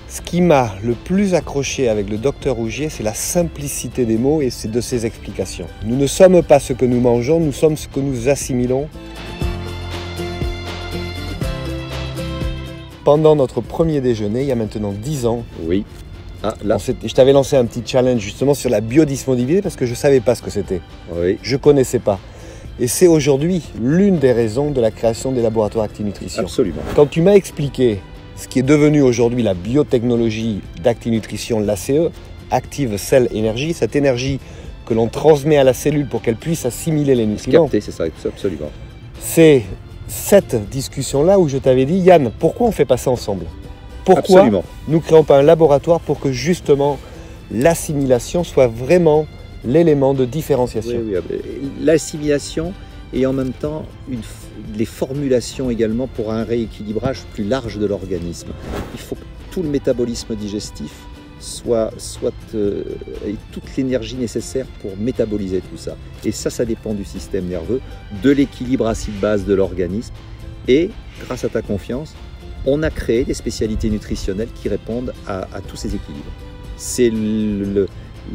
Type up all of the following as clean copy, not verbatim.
Ce qui m'a le plus accroché avec le docteur Rougier, c'est la simplicité des mots et de ses explications. Nous ne sommes pas ce que nous mangeons, nous sommes ce que nous assimilons. Pendant notre premier déjeuner, il y a maintenant 10 ans, Oui. Ah, là. je t'avais lancé un petit challenge justement sur la biodisponibilité parce que je ne savais pas ce que c'était. Oui. Je ne connaissais pas. Et c'est aujourd'hui l'une des raisons de la création des laboratoires ActiNutrition. Absolument. Quand tu m'as expliqué ce qui est devenu aujourd'hui la biotechnologie d'ActiNutrition, l'ACE, Active Cell Energy, cette énergie que l'on transmet à la cellule pour qu'elle puisse assimiler les nutriments. Capté, c'est ça, absolument. C'est cette discussion-là où je t'avais dit, Yann, pourquoi on ne fait pas ça ensemble? Pourquoi Absolument. nous ne créons pas un laboratoire pour que justement l'assimilation soit vraiment l'élément de différenciation? Oui, l'assimilation et en même temps les formulations également pour un rééquilibrage plus large de l'organisme. Il faut que tout le métabolisme digestif ait toute l'énergie nécessaire pour métaboliser tout ça. Et ça dépend du système nerveux, de l'équilibre acide-base de l'organisme. Et grâce à ta confiance, on a créé des spécialités nutritionnelles qui répondent à tous ces équilibres. C'est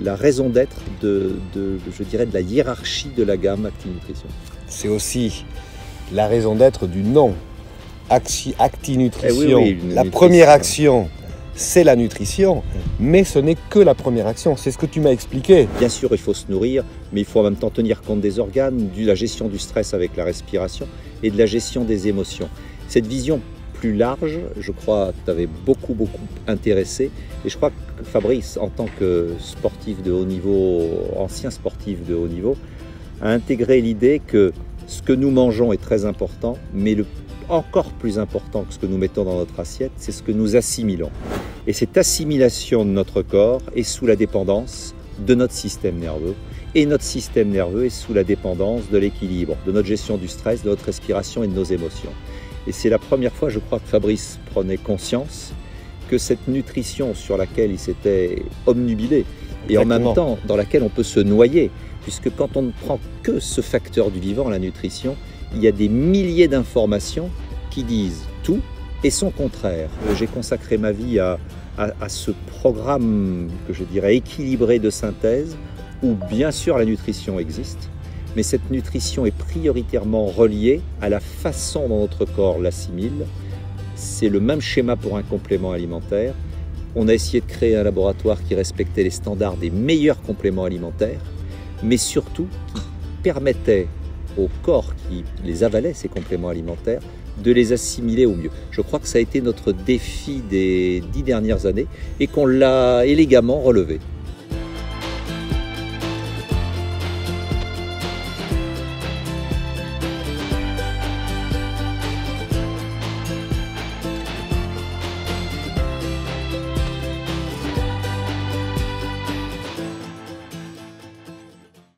la raison d'être je dirais, de la hiérarchie de la gamme ActiNutrition. C'est aussi la raison d'être du nom. ActiNutrition, la première action, c'est la nutrition, mais ce n'est que la première action, c'est ce que tu m'as expliqué. Bien sûr, il faut se nourrir, mais il faut en même temps tenir compte des organes, de la gestion du stress avec la respiration et de la gestion des émotions. Cette vision plus large, je crois, t'avait beaucoup intéressé. Et je crois que Fabrice, en tant que sportif de haut niveau, ancien sportif de haut niveau, a intégré l'idée que ce que nous mangeons est très important, mais encore plus important que ce que nous mettons dans notre assiette, c'est ce que nous assimilons. Et cette assimilation de notre corps est sous la dépendance de notre système nerveux. Et notre système nerveux est sous la dépendance de l'équilibre, de notre gestion du stress, de notre respiration et de nos émotions. Et c'est la première fois, je crois, que Fabrice prenait conscience que cette nutrition sur laquelle il s'était obnubilé, et en même temps dans laquelle on peut se noyer, puisque quand on ne prend que ce facteur du vivant, la nutrition, il y a des milliers d'informations qui disent tout et son contraire. J'ai consacré ma vie à ce programme que je dirais équilibré de synthèse, où bien sûr la nutrition existe, mais cette nutrition est prioritairement reliée à la façon dont notre corps l'assimile. C'est le même schéma pour un complément alimentaire. On a essayé de créer un laboratoire qui respectait les standards des meilleurs compléments alimentaires, mais surtout qui permettait au corps qui les avalait, ces compléments alimentaires, de les assimiler au mieux. Je crois que ça a été notre défi des 10 dernières années et qu'on l'a élégamment relevé.